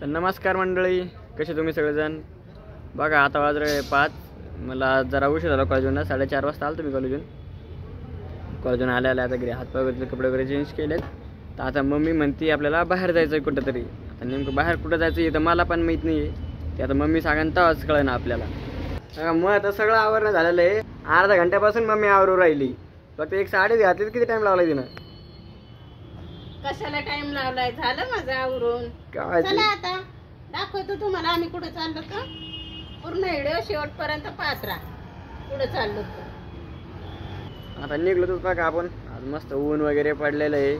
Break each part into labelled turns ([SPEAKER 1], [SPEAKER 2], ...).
[SPEAKER 1] तर नमस्कार मंडळी, कसे तुम्ही सगळेजण. बघा आता वाजले 5. मला जरा उशीर झाला कॉलेजून. 4:30 वाजता आलो तुम्ही कॉलेजून आल्या आता घरी हातपाय वगैरे कपडे वगैरे चेंज केलेत. तर आता मम्मी म्हणते आपल्याला बाहेर जायचं आहे कुठंतरी. आता नेमकं बाहेर कुठं जायचं आहे तर मला पण माहीत नाही आहे. ते आता मम्मी सांगा तेव्हाच कळलं ना आपल्याला. मग आता सगळं आवरणं झालेलं आहे. अर्धा घंट्यापासून मम्मी आवरून राहिली. फक्त एक साडी घातली. किती टाइम लावला तिनं?
[SPEAKER 2] कशाला टाइम लावलाय? झालं माझं आवरून. चला आता दाखवतो तुम्हाला आम्ही कुठे चाललो. तर पूर्ण व्हिडिओ शेवटपर्यंत पाहत राहा कुठे चाललो.
[SPEAKER 1] आता निघलो तू का आपण. आज मस्त ऊन वगैरे पडलेलं आहे.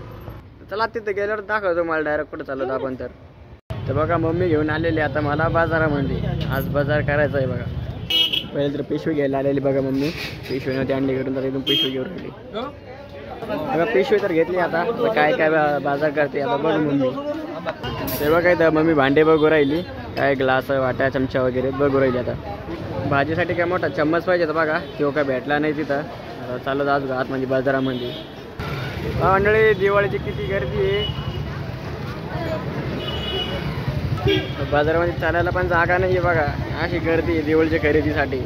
[SPEAKER 1] चला तिथं गेल्यावर दाखवतो मला डायरेक्ट कुठं चाललो आपण. तर बघा मम्मी घेऊन आलेली आता मला बाजारामध्ये. आज बाजार करायचा आहे बघा. पहिले तर पिशवी घ्यायला आलेली बघा मम्मी. पिशवीमध्ये आणली करून तर एकदम पिशवी घेऊन राहिली बघा. पिशवी तर घेतली. आता काय काय बाजार करते आता बघू मम्मी. ते बघा इथं मम्मी भांडे बघू राहिली. काय ग्लास वाट्या चमचा वगैरे बघू राहिली. आता भाजीसाठी काय मोठा चम्मच पाहिजे तर बघा तो काय भेटला नाही तिथं. आता चालत आज आतमध्ये बाजारामध्ये. मंडळी दिवाळीची किती गर्दी आहे. बाजारामध्ये चालायला पण जागा नाही आहे बघा. अशी गर्दी आहे दिवाळीच्या खरेदीसाठी.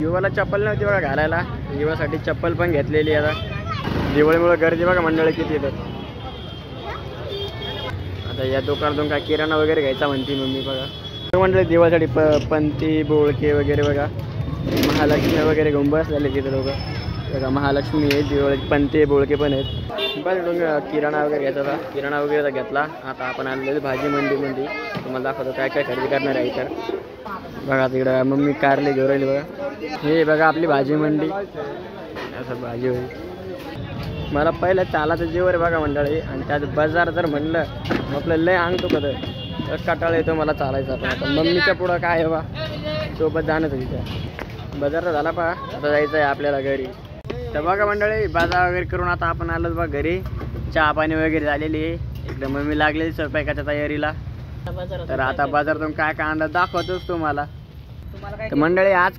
[SPEAKER 1] युवाला चप्पल नव्हती बघा घालायला. युवासाठी चप्पल पण घेतलेली आता. दिवाळीमुळे गर्दी बघा मंडळी किती येतात. आता या दुकानातून काय किराणा वगैरे घ्यायचा म्हणते मम्मी बघा. मंडळी दिवाळीसाठी पंती बोळके वगैरे बघा. महालक्ष्मी वगैरे घेऊन बसलेले तिथे लोकं बघा. महालक्ष्मी आहे, दिवाळी पंते बोळके पण आहेत. बरं किराणा वगैरे घ्यायचा होता. किराणा वगैरे घेतला. आता आपण आणलेली भाजी मंडीमध्ये तुम्हाला दाखवतो काय काय खरेदी करणार आहे. तर बघा तिकडं मम्मी कारले घेऊन राहिली बघा. हे बघा आपली भाजी मंडी. असं भाजी होईल. मला पहिलं चालाचं जीवर बघा मंडळी. आणि त्यात बाजार जर म्हणलं आपलं लय अंगतो कधी तर कटाळा येतो मला चालायचा. पण आता मम्मीच्या पुढं काय आहे बा सोबत जाणं तिथं. बाजार झाला पहा. आता जायचं आहे आपल्याला घरी. तर बघा मंडळी बाजार वगैरे करून आता आपण आलो बघा घरी. चहा पाणी वगैरे झालेली आहे. एकदम मम्मी लागलेली स्वयंपाकाच्या तयारीला. तर आता बाजारातून काय काय आणलं दाखवतोच तुम्हाला. तर मंडळी आज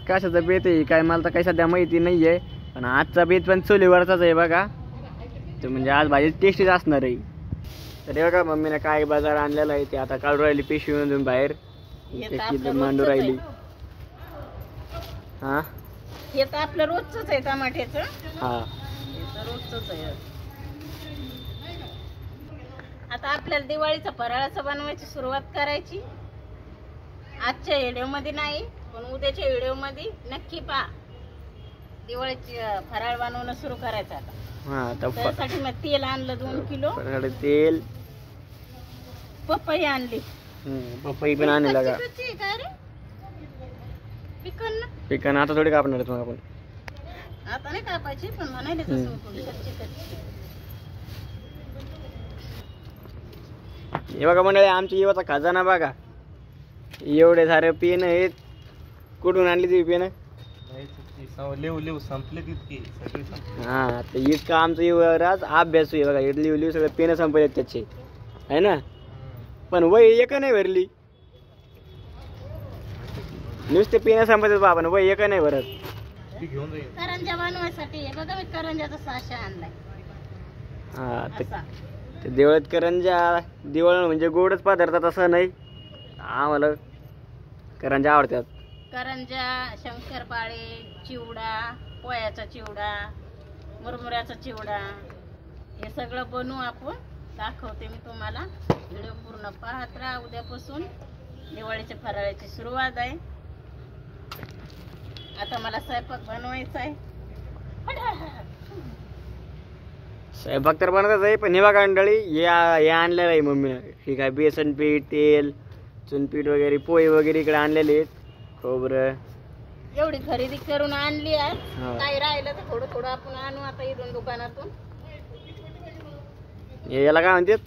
[SPEAKER 1] कशाचं बेत आहे काय मला तर काही सध्या माहिती नाही आहे. पण आजचा बेत पण चुलीवरचाच आहे बघा. तर म्हणजे आज भाजी टेस्टीच असणार आहे. तर बघा मम्मीने काय बाजार आणलेला आहे ते आता काढून राहिली पिशवीमधून बाहेर. मांडू राहिली. हा
[SPEAKER 2] हे तर आपलं रोजच आहे टमाट्याचं.
[SPEAKER 1] हा
[SPEAKER 2] रोजच आहे. आता आपल्याला दिवाळीचं फराळाचं बनवायची सुरुवात करायची. आजच्या व्हिडिओमध्ये नाही पण उद्याच्या व्हिडिओमध्ये नक्की पहा. दिवाळीची फराळ बनवणं सुरू करायचं आता.
[SPEAKER 1] हा
[SPEAKER 2] त्यासाठी मग तेल आणलं 2 किलो.
[SPEAKER 1] तेल.
[SPEAKER 2] पपई आणली.
[SPEAKER 1] पपई पण आणली का? पिकन आता थोडी कापणार आहेत मग आपण.
[SPEAKER 2] आता नाही कापायची पण म्हणायला तसं थोडी कच्ची.
[SPEAKER 1] हे बघा मंडळी आमची येवाचा खजाना बघा. एवढे सारे पेन आहेत. कुठून आणली ती पेन?
[SPEAKER 3] संपले तितकी.
[SPEAKER 1] हा तर इतकं आमचं येवराच अभ्यास आहे बघा. लिहू सगळे पेन संपले त्याचे आहे ना. पण वय एक नाही भरली. नुसते पेन संपतात बा. आपण वय एक नाही भरत.
[SPEAKER 2] करंजा बनवायसाठी बघा मी करंजाचा साचा आणलाय.
[SPEAKER 1] हा ते दिवाळीत करंजा. दिवाळी म्हणजे गोडच पदार्थ तसं नाही. आम्हाला करंजा आवडतात.
[SPEAKER 2] करंजा, शंकरपाळे, चिवडा, पोह्याचा चिवडा, मुरमुऱ्याचा चिवडा हे सगळं बनवू आपण. दाखवते मी तुम्हाला. व्हिडिओ पूर्ण पाहत राहा. उद्यापासून दिवाळीच्या फराळाची सुरुवात आहे. आता मला स्वयंपाक बनवायचा आहे.
[SPEAKER 1] स्वयंपाक तर बनतच आहे. पण हे बघा मंडळी हे आणलेलं आहे मम्मीनं. हे काय बेसन पीठ, तेल, चुनपीठ वगैरे पोहे वगैरे इकडे आणलेले आहेत. खोबरं
[SPEAKER 2] एवढी खरेदी करून आणली आहे. काही राहिलं तर थोडं थोडं आपण आणू आता इथून दुकानातून.
[SPEAKER 1] याला काय म्हणतात?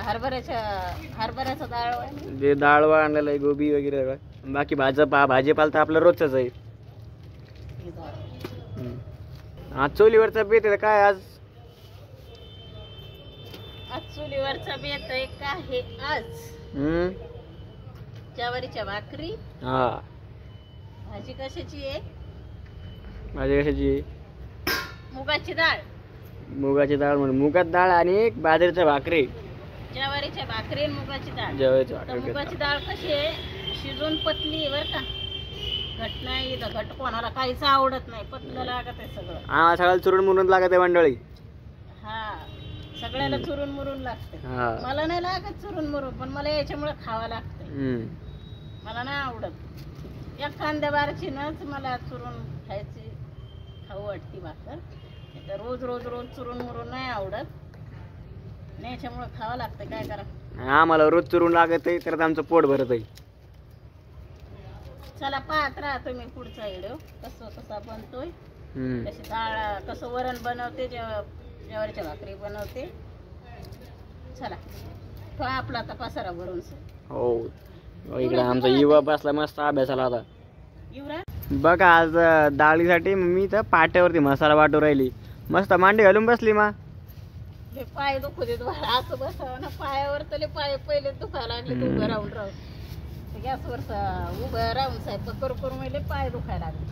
[SPEAKER 2] हरभऱ्याचा डाळ आहे.
[SPEAKER 1] ते डाळ आणलेलं आहे. गोबी वगैरे सगळं. बाकी भाजीपाला तर आपलं रोजच आहे. आज चुलीवरचा बेत आहे काय? आज
[SPEAKER 2] चुलीवरचा बेत आहे का? हे आज ज्वारीच्या भाकरी.
[SPEAKER 1] हा
[SPEAKER 2] भाजी कशाची आहे?
[SPEAKER 1] भाजी कशाची?
[SPEAKER 2] मुगाची डाळ.
[SPEAKER 1] मुगाची डाळ म्हणून मुगात डाळ आणि एक बाजरीच्या भाकरी.
[SPEAKER 2] ज्वारीच्या भाकरी आणि मुगाची डाळ.
[SPEAKER 1] ज्वारीची
[SPEAKER 2] तर
[SPEAKER 1] भाकरी
[SPEAKER 2] मुगाची डाळ कशी आहे, शिजून पतली आहे बरं का, घट नाही. घट कोणाला काहीच आवडत नाही, पतलं लागत आहे सगळं.
[SPEAKER 1] हा सगळ्याला चुरून मुरून लागत आहे मंडळी.
[SPEAKER 2] हा सगळ्याला चुरून मुरून लागते.
[SPEAKER 1] हा
[SPEAKER 2] मला नाही लागत चुरून मुरून, पण मला याच्यामुळे खावं लागतं.
[SPEAKER 1] हम्म.
[SPEAKER 2] मला नाही आवडत. एक कांद्या बारचीनच मला चुरून खायची खाऊ वाटती भाकर. तर रोज रोज रोज चुरून मुरून नाही आवडत, नाही याच्यामुळे खावं लागतं. काय करा,
[SPEAKER 1] आम्हाला रोज चुरून लागत आहे तर आमचं पोट भरत आहे.
[SPEAKER 2] चला पाहत राहा तुम्ही पुढचा व्हिडिओ कसा बनतोय,
[SPEAKER 1] हम्म.
[SPEAKER 2] कशी डाळ, कसं वरण बनवते, ज्वारीच्या भाकरी बनवते. चला तो आपला आता पसारा भरून
[SPEAKER 1] हो इकडे आमचा युवा बसला मस्त अभ्यासाला आता.
[SPEAKER 2] युवरा
[SPEAKER 1] बघा आज डाळीसाठी मी तर पाट्यावरती मसाला वाटू राहिली, मस्त मांडी घालून बसली मा.
[SPEAKER 2] हे पाय दुखू देत बरं, असं बसावं ना पायावर, तर पाय पहिले दुखायला लागले. उभं राहून गॅसवर उभं राहून स्वयंपाक करून मला पाय दुखायला लागले,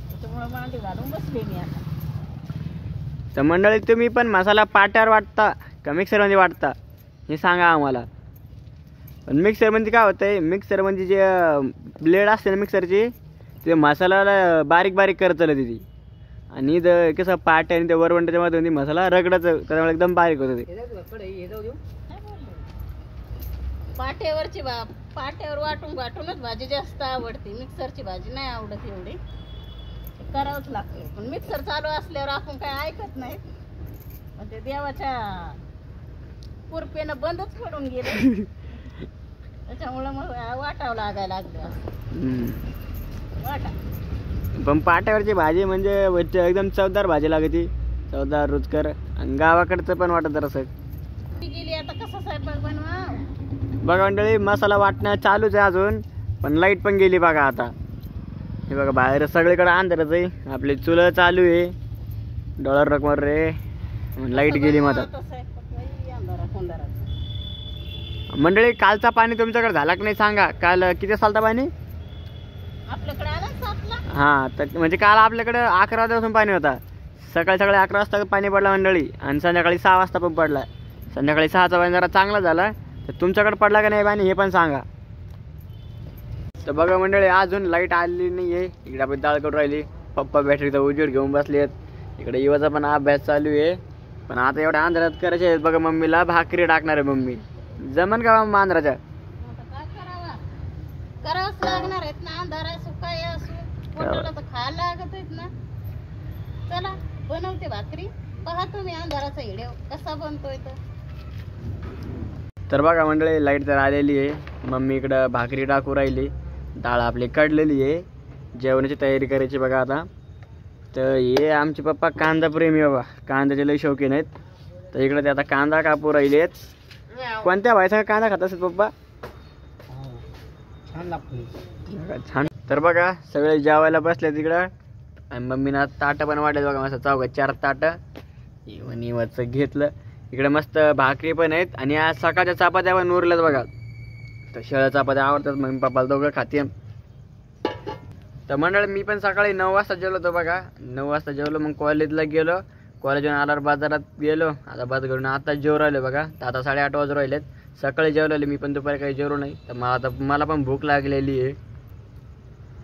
[SPEAKER 2] त्याच्यामुळे मांडी घालून बसले मी आता.
[SPEAKER 1] तर मंडळी तुम्ही पण मसाला पाट्यावर वाटता का मिक्सरमध्ये वाटता हे सांगा आम्हाला. पण मिक्सरमध्ये काय होतंय, मिक्सरमध्ये जे ब्लेड असते ना मिक्सरची, ते मसाल्याला बारीक बारीक करत चालत ती, आणि इथं कसं पाट्या आणि त्या वरवंटाच्या मध्ये मसाला रगडच, त्यामुळे एकदम बारीक होतं ते.
[SPEAKER 2] पाट्यावरची पाट्यावर वाटूनच भाजी जास्त आवडते, मिक्सरची भाजी नाही आवडत एवढी. करावंच लागते, पण मिक्सर चालू असल्यावर आपण काय ऐकत नाही. पण ते देवाच्या कुरपेनं बंदच पडून गेले, त्याच्यामुळं मग वाटावं लागायला लागलं. वाटा
[SPEAKER 1] पण पाट्यावरची भाजी म्हणजे एकदम चवदार भाजी लागते, चवदार रुचकर. आणि गावाकडचं पण वाटत जरासं.
[SPEAKER 2] गेली आता कसा स्वयंपाक बनवा.
[SPEAKER 1] बघा मंडळी मसाला वाटणं चालूच आहे अजून, पण लाईट पण गेली बघा आता. हे बघा बाहेर सगळीकडे अंधारच आहे, आपली चुलं चालू आहे, डॉलर रकमर रे, लाईट गेली मग आता. मंडळी कालचा पाणी तुमच्याकडे झाला की नाही सांगा. काल किती चालतं पाणी
[SPEAKER 2] आपल्याकडे आला सापला.
[SPEAKER 1] हा तर म्हणजे काल आपल्याकडे 11 वाजतापासून पाणी होता. सकाळी 11 वाजता पाणी पडला मंडळी, आणि संध्याकाळी 6 वाजता पण पडला. संध्याकाळी 6चा पाणी जरा चांगला झाला. तर तुमच्याकडे पडला का नाही पाणी हे पण सांगा. तर बघा मंडळी अजून लाईट आलेली नाही आहे. इकडे आपण डाळ करून राहिली, पप्पा बॅटरीचा उजेड घेऊन बसले आहेत. इकडे युवाचा पण अभ्यास चालू आहे. पण आता एवढ्या आंध्रात करायचे आहेत बघा. मम्मीला भाकरी टाकणार आहे मम्मी. जमन का मग आंध्राच्या?
[SPEAKER 2] काय करावंच लागणार आहेत ना, अंधारा सुकाय असू पोटाला तर खायला लागत आहेत ना. चला बनवते भाकरी, पहा तुम्ही अंधाराचा व्हिडिओ कसा बनतोय.
[SPEAKER 1] तर बघा मंडळी लाईट तर आलेली आहे. मम्मी इकडं भाकरी टाकू राहिली, डाळ आपली काढलेली आहे, जेवणाची तयारी करायची बघा आता. तर हे आमचे पप्पा कांदा प्रेमी बाबा, कांद्याचे लई शौकीन आहेत. तर इकडे ते आता कांदा कापू राहिले आहेत. कोणत्या भाईचा कांदा खात असत पप्पा?
[SPEAKER 2] छान लागतो
[SPEAKER 1] छान. तर बघा सगळे जेवायला बसले तिकडं, आणि मम्मीनं ताटं पण वाढले बघा, मस्त चौघात 4 ताटं इवचं घेतलं. इकडे मस्त भाकरी पण आहेत, आणि आज सकाळच्या चपात्या पण उरल्यात बघा. तर शेळ्या चपात्या आवडतात मम्मी पप्पाला, दोघं खाते. तर मंडळ मी पण सकाळी 9 वाजता जेवलो होतो बघा. 9 वाजता जेवलो, मग कॉलेजला गेलो. कॉलेजून आल्यावर बाजारात गेलो, आता बाजार करून आता जेवू राहिलो बघा. तर आता 8:30 वाजून राहिलेत. सकाळी जेवलेले मी पण, दुपारी काही जेवलो नाही. तर मला पण भूक लागलेली आहे.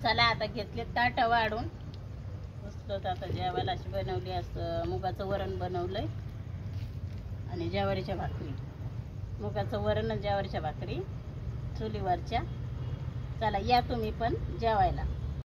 [SPEAKER 2] चला आता घेतले ताट वाढून, मस्त आता जेवायला अशी बनवली. असं मुगाचं वरण बनवलंय आणि ज्वारीच्या भाकरी. मुगाचं वरण आणि ज्वारीच्या भाकरी चुलीवरच्या. चला या तुम्ही पण जेवायला.